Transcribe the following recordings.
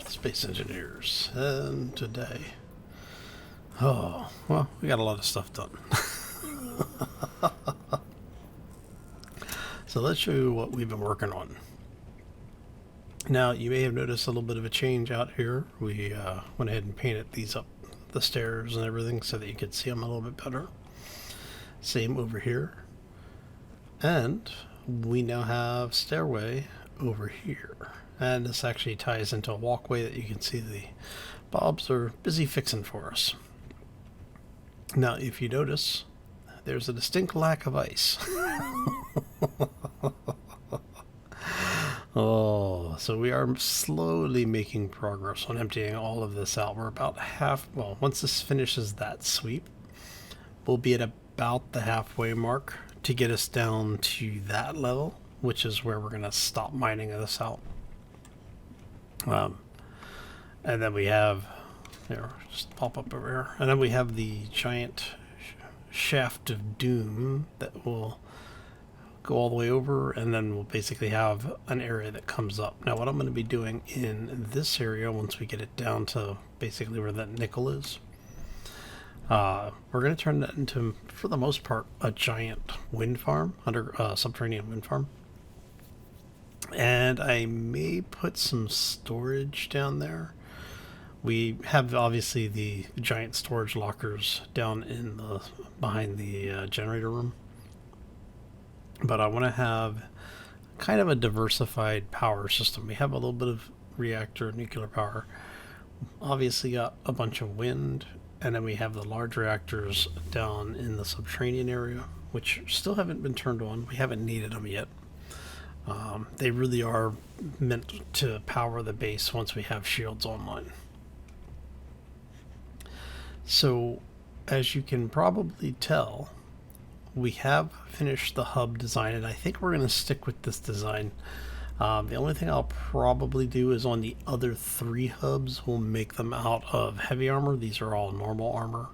Space Engineers, and today, oh, well, we got a lot of stuff done. So let's show you what we've been working on. Now, you may have noticed a little bit of a change out here. We went ahead and painted these up, the stairs and everything, so that you could see them a little bit better. Same over here. And we now have stairway over here. And this actually ties into a walkway that you can see the Bobs are busy fixing for us. Now, if you notice, there's a distinct lack of ice. Oh, so we are slowly making progress on emptying all of this out. We're about half, well, once this finishes that sweep, we'll be at about the halfway mark to get us down to that level, which is where we're going to stop mining this out. And then we have, here, just pop up over here, and then we have the giant shaft of doom that will go all the way over, and then we'll basically have an area that comes up. Now, what I'm going to be doing in this area, once we get it down to basically where that nickel is, we're going to turn that into, for the most part, a giant wind farm, subterranean wind farm. And I may put some storage down there. We have obviously the giant storage lockers down in the behind the generator room, but I want to have kind of a diversified power system. We have a little bit of reactor nuclear power. Obviously got a bunch of wind, and then we have the large reactors down in the subterranean area, which still haven't been turned on. We haven't needed them yet. They really are meant to power the base once we have shields online. So, as you can probably tell, we have finished the hub design, and I think we're going to stick with this design. The only thing I'll probably do is on the other 3 hubs, we'll make them out of heavy armor. These are all normal armor.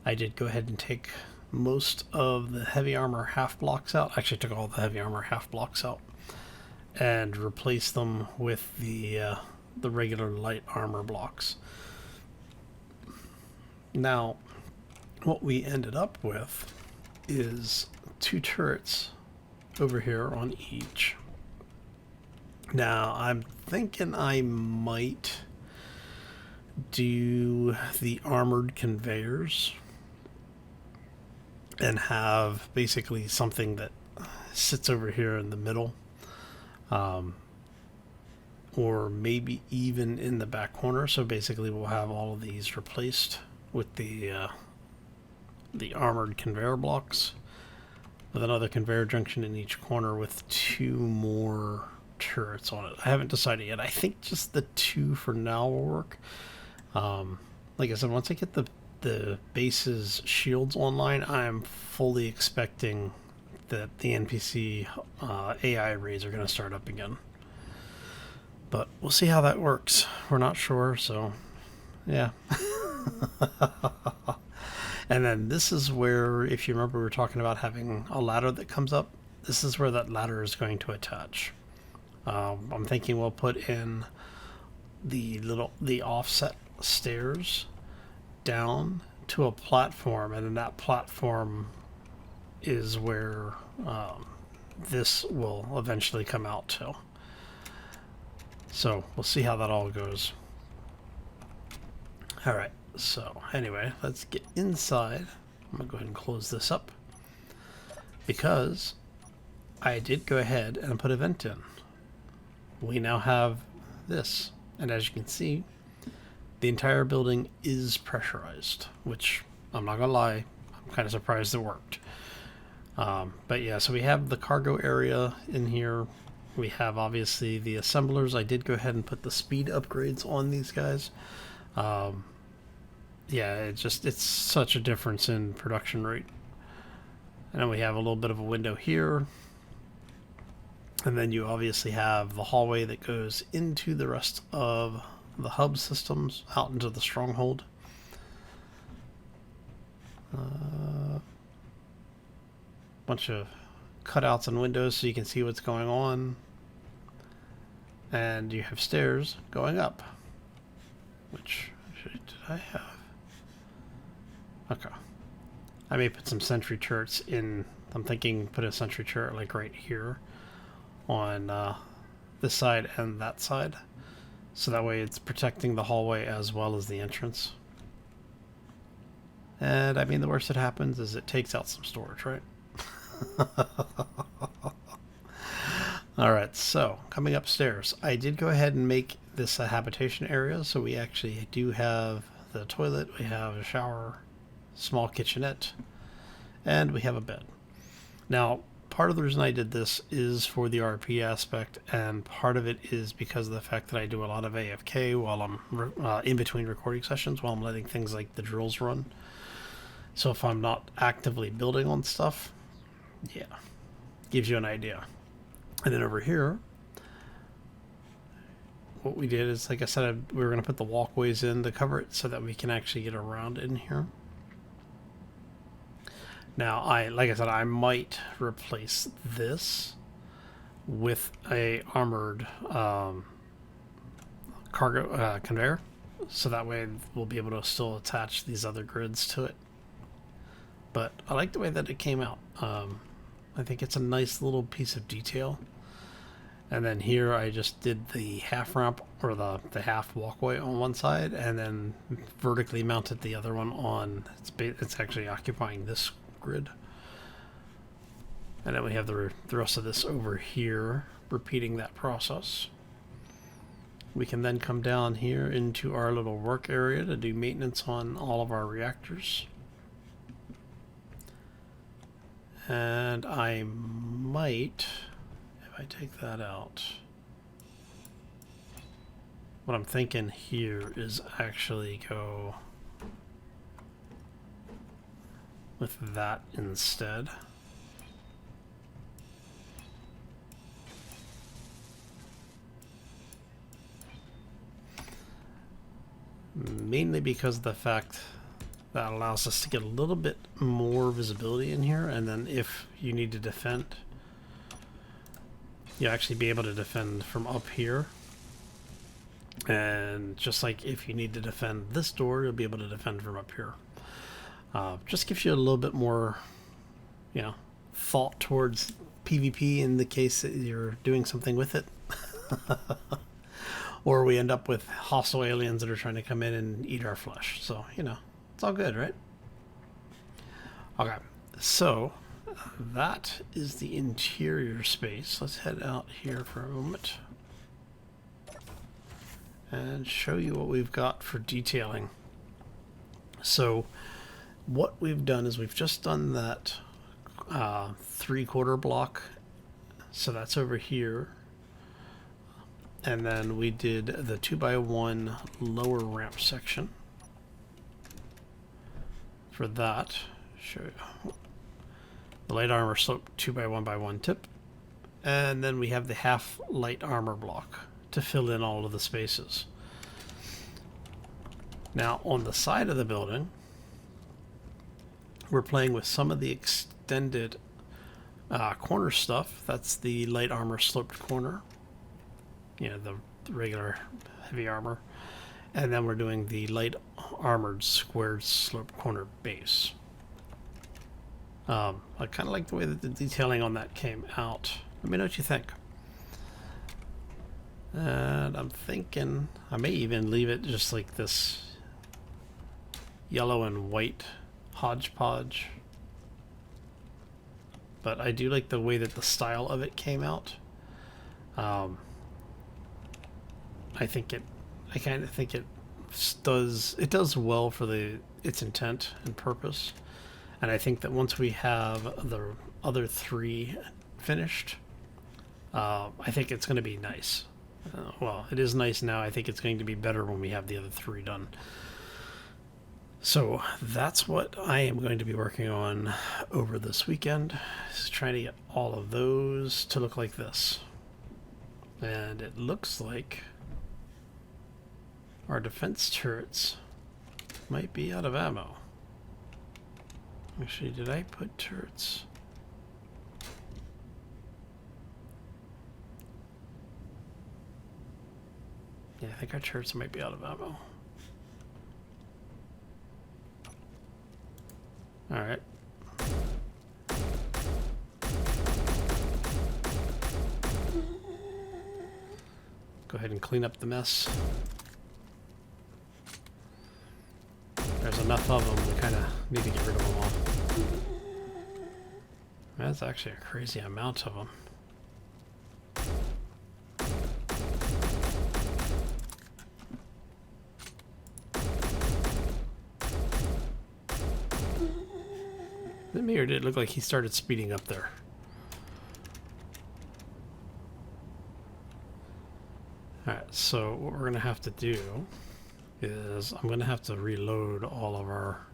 I did go ahead and take most of the heavy armor half blocks out. Actually, took all the heavy armor half blocks out and replace them with the regular light armor blocks. Now, what we ended up with is 2 turrets over here on each. Now, I'm thinking I might do the armored conveyors and have basically something that sits over here in the middle. Or maybe even in the back corner. So basically we'll have all of these replaced with the armored conveyor blocks, with another conveyor junction in each corner with 2 more turrets on it. I haven't decided yet. I think just the 2 for now will work. Like I said, once I get the base's shields online, I'm fully expecting that the NPC AI arrays are going to start up again. But we'll see how that works. We're not sure, so yeah. And then this is where, if you remember, we were talking about having a ladder that comes up. This is where that ladder is going to attach. I'm thinking we'll put in the offset stairs down to a platform, and then that platform is where this will eventually come out to. So we'll see how that all goes. Alright, so anyway, let's get inside. I'm going to go ahead and close this up, because I did go ahead and put a vent in. We now have this, and as you can see, the entire building is pressurized, which I'm not going to lie, I'm kind of surprised it worked. But yeah, so we have the cargo area in here. We have obviously the assemblers. I did go ahead and put the speed upgrades on these guys. Yeah, it's such a difference in production rate. And then we have a little bit of a window here. And then you obviously have the hallway that goes into the rest of the hub systems, out into the stronghold. Bunch of cutouts and windows so you can see what's going on. And you have stairs going up. which actually did I have? Okay. I may put some sentry turrets in. I'm thinking put a sentry turret like right here on this side and that side. So that way it's protecting the hallway as well as the entrance. And I mean, the worst that happens is it takes out some storage, right? Alright, so coming upstairs, I did go ahead and make this a habitation area. So we actually do have the toilet, we have a shower, small kitchenette, and we have a bed. Now, part of the reason I did this is for the RP aspect, and part of it is because of the fact that I do a lot of AFK while I'm in between recording sessions, while I'm letting things like the drills run. So if I'm not actively building on stuff, yeah, gives you an idea. And then over here, what we did is, like I said, we were going to put the walkways in to cover it so that we can actually get around in here. Now, like I said, I might replace this with a armored cargo conveyor, so that way we'll be able to still attach these other grids to it. But I like the way that it came out. I think it's a nice little piece of detail. And then here I just did the half ramp, or the half walkway on one side, and then vertically mounted the other one on. It's actually occupying this grid. And then we have the rest of this over here, repeating that process. We can then come down here into our little work area to do maintenance on all of our reactors. And I might, if I take that out, what I'm thinking here is actually go with that instead. Mainly because of the fact that allows us to get a little bit more visibility in here, and then if you need to defend, you actually be able to defend from up here. And just like if you need to defend this door, you'll be able to defend from up here. Just gives you a little bit more, thought towards PvP in the case that you're doing something with it. Or we end up with hostile aliens that are trying to come in and eat our flesh. So, it's all good, right? Okay, so that is the interior space. Let's head out here for a moment and show you what we've got for detailing. So what we've done is we've just done that 3/4 block. So that's over here. And then we did the 2x1 lower ramp section. For that, show you the light armor slope 2x1x1 tip. And then we have the half light armor block to fill in all of the spaces. Now on the side of the building, we're playing with some of the extended corner stuff. That's the light armor sloped corner. The regular heavy armor. And then we're doing the light armored squared sloped corner base. I kind of like the way that the detailing on that came out. Let me know what you think. And I'm thinking I may even leave it just like this yellow and white hodgepodge. But I do like the way that the style of it came out. I kind of think it does well for its intent and purpose. And I think that once we have the other three finished, I think it's going to be nice. Well, it is nice now. I think it's going to be better when we have the other three done. So that's what I am going to be working on over this weekend, is trying to get all of those to look like this. And it looks like our defense turrets might be out of ammo. Actually, did I put turrets? Yeah, I think our turrets might be out of ammo. All right. Go ahead and clean up the mess. There's enough of them, we kind of need to get rid of them all. That's actually a crazy amount of them. Is it me, or did it look like he started speeding up there? Alright, so what we're going to have to do is I'm going to have to reload all of our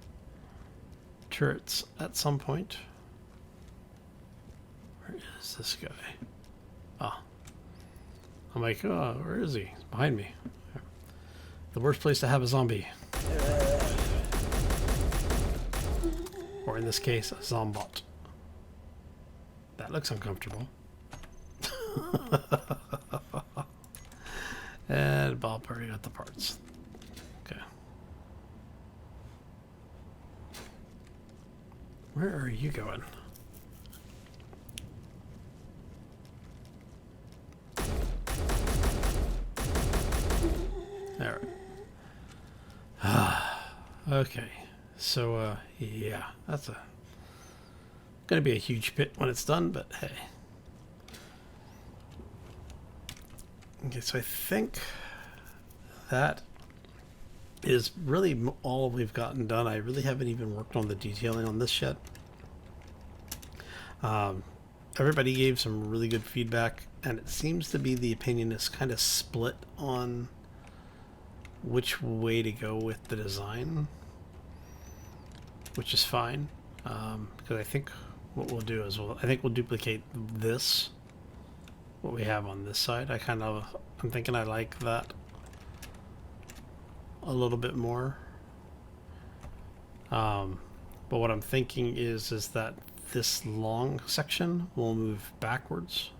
turrets at some point. Where is this guy? Ah. I'm like, oh, where is he? He's behind me. The worst place to have a zombie. Or in this case, a zombot. That looks uncomfortable. And Bob already got the parts. Okay. Where are you going? Alright. Okay. So, yeah. That's gonna be a huge pit when it's done, but hey. Okay, so I think that is really all we've gotten done. I really haven't even worked on the detailing on this yet. Everybody gave some really good feedback, and it seems to be the opinion is kind of split on which way to go with the design, which is fine, because I think what we'll do is I think we'll duplicate this, what we have on this side. I'm thinking I like that a little bit more. But what I'm thinking is that this long section will move backwards,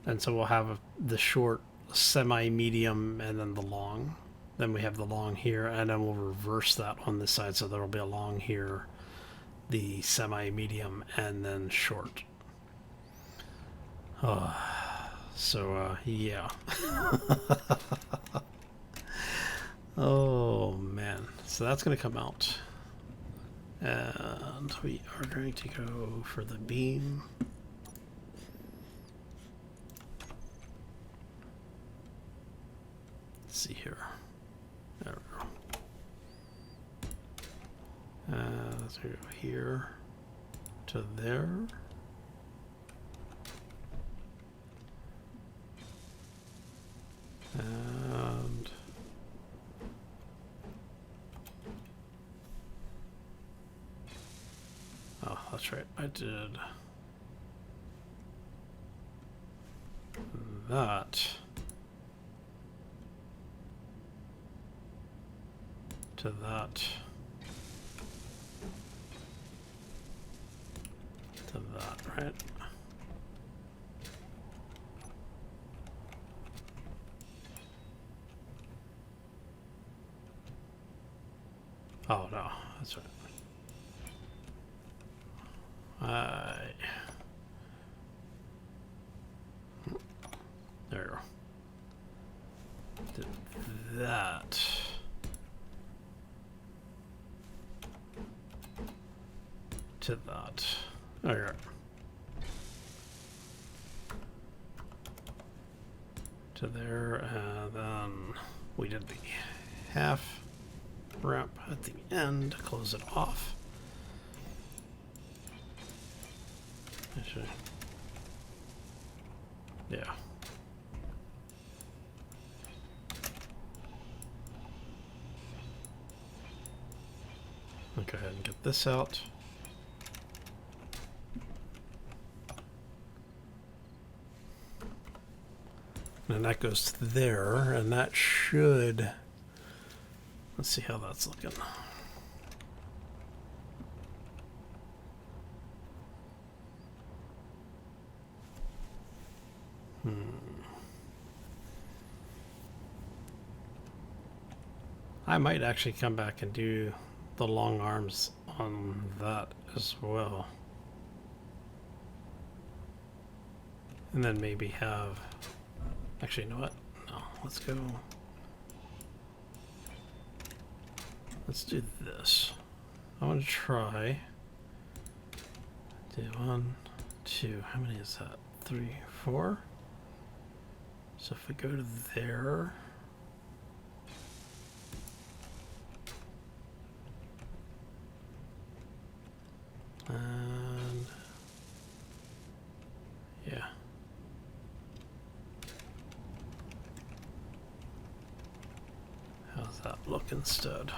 and so we'll have the short, semi-medium, and then the long. Then we have the long here, and then we'll reverse that on this side, so there'll be a long here, the semi-medium, and then short. So, yeah. Oh, man. So that's going to come out. And we are going to go for the beam. Let's see here. There we go. Let's go here to there. And oh, that's right, I did that to that to that, right? Oh no, that's right. There we go. Did that. To that. There you go. To there, and then we did the half ramp at the end to close it off. Actually, yeah. I'll go ahead and get this out. And that goes to there, and that should... Let's see how that's looking. I might actually come back and do the long arms on that as well. And then maybe have, actually, you know what? No, let's go. Let's do this. I want to try. Do 1, 2, how many is that? 3, 4. So if we go to there. And yeah. How's that look instead?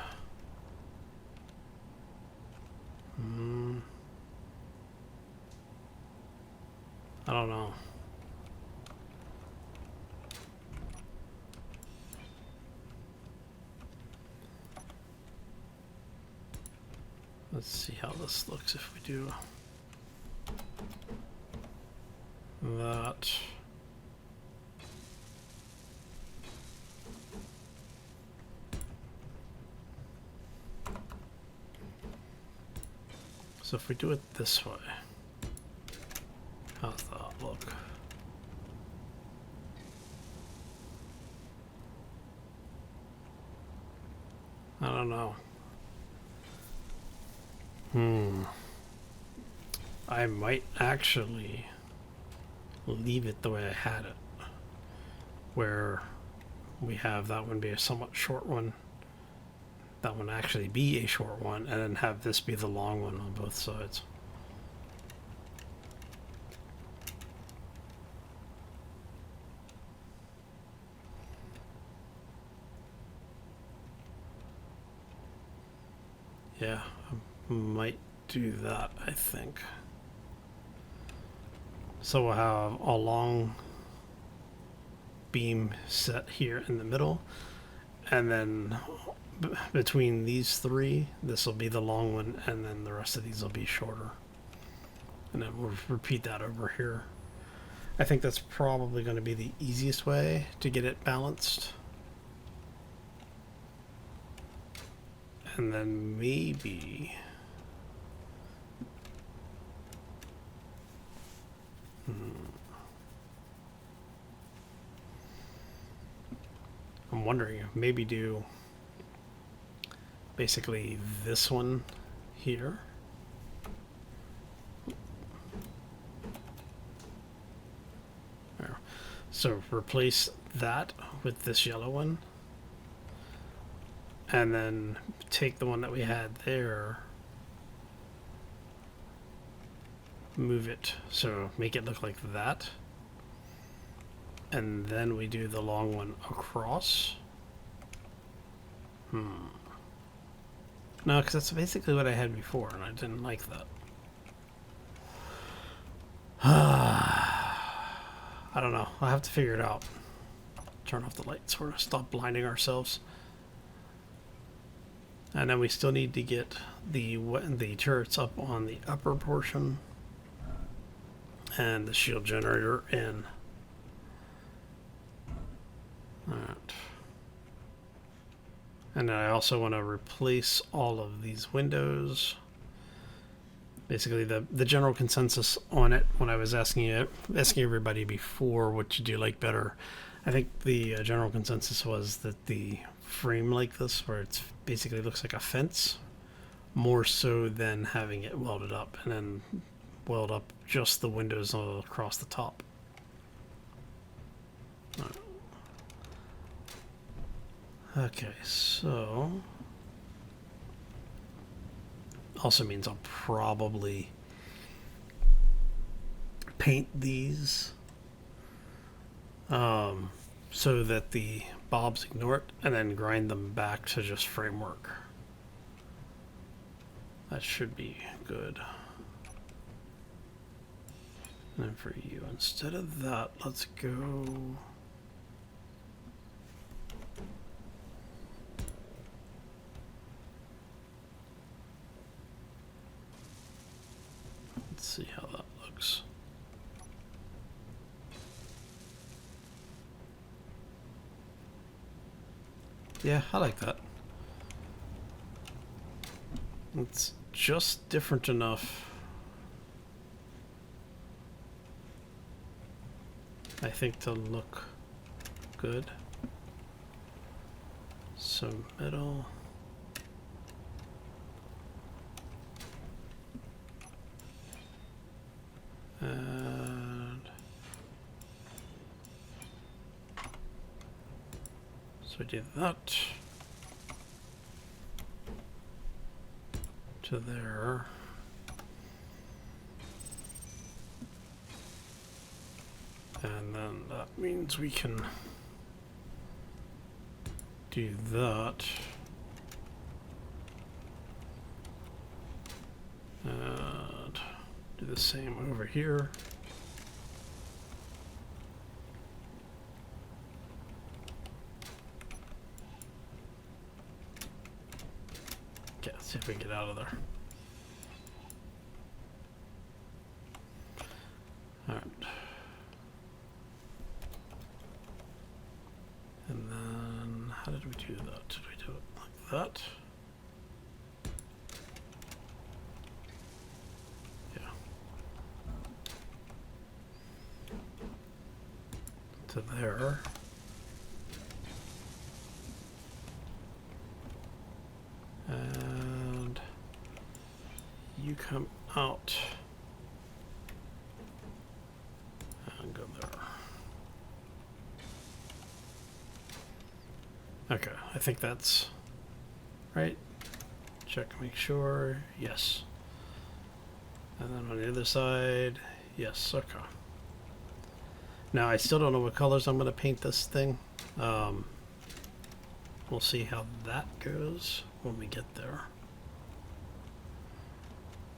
I don't know. Let's see how this looks if we do that. So if we do it this way, how's that look? I don't know. I might actually leave it the way I had it, where we have that one be a somewhat short one, that one actually be a short one, and then have this be the long one on both sides. Yeah, I might do that, I think. So we'll have a long beam set here in the middle, and then between these three, this will be the long one, and then the rest of these will be shorter. And then we'll repeat that over here. I think that's probably going to be the easiest way to get it balanced. And then maybe I'm wondering if maybe do basically this one here. There. So replace that with this yellow one, and then take the one that we had there, move it, so make it look like that, and then we do the long one across. No, because that's basically what I had before, and I didn't like that. I don't know. I'll have to figure it out. Turn off the lights or stop blinding ourselves. And then we still need to get the turrets up on the upper portion and the shield generator in. Alright. And I also want to replace all of these windows. Basically, the general consensus on it, when I was asking everybody before what you like better, I think the general consensus was that the frame like this, where it's basically looks like a fence, more so than having it welded up and then weld up just the windows across the top. Okay, so also means I'll probably paint these so that the bobs ignore it, and then grind them back to just framework. That should be good. And then for you, instead of that, let's go. Let's see how that looks. Yeah, I like that. It's just different enough, I think, to look good. So middle. And so we did that to there. And then that means we can do that. And do the same over here. Okay, let's see if we can get out of there. All right. And then how did we do that? Did we do it like that? Yeah. To there. And you come out and go there. Okay, I think that's right. Check, make sure. Yes. And then on the other side, yes. Okay. Now I still don't know what colors I'm going to paint this thing. We'll see how that goes when we get there.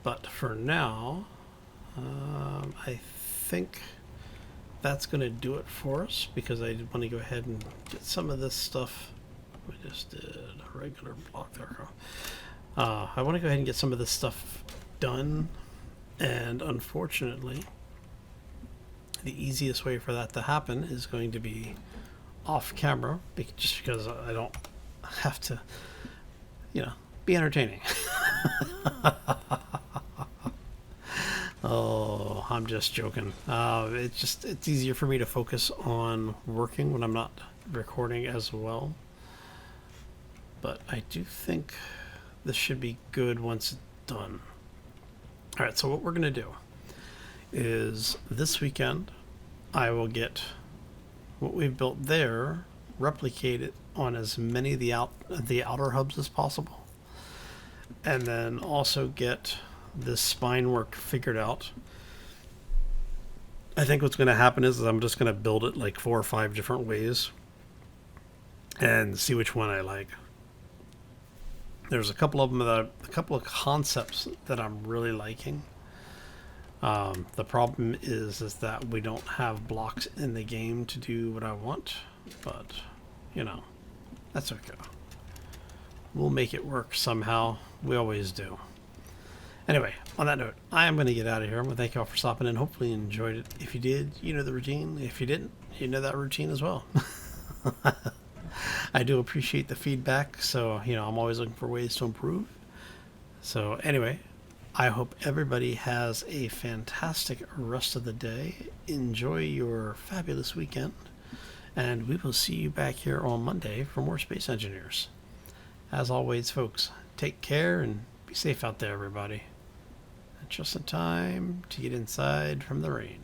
But for now, I think that's going to do it for us, because I did want to go ahead and get some of this stuff. We just did a regular block there. I want to go ahead and get some of this stuff done, and unfortunately, the easiest way for that to happen is going to be off camera, just because I don't have to, you know, be entertaining. Oh, I'm just joking. It's easier for me to focus on working when I'm not recording as well. But I do think this should be good once it's done. All right, so what we're going to do is this weekend I will get what we've built there, replicate it on as many of the outer hubs as possible, and then also get this spine work figured out. I think what's going to happen is I'm just going to build it like 4 or 5 different ways and see which one I like. There's a couple of them a couple of concepts that I'm really liking. The problem is that we don't have blocks in the game to do what I want, but you know, that's okay. We'll make it work somehow. We always do. Anyway, on that note, I am going to get out of here. I'm going to thank you all for stopping in. Hopefully you enjoyed it. If you did, you know the routine. If you didn't, you know that routine as well. I do appreciate the feedback, so you know, I'm always looking for ways to improve. So anyway, I hope everybody has a fantastic rest of the day. Enjoy your fabulous weekend, and we will see you back here on Monday for more Space Engineers. As always, folks, take care and be safe out there, everybody. Just in time to get inside from the rain.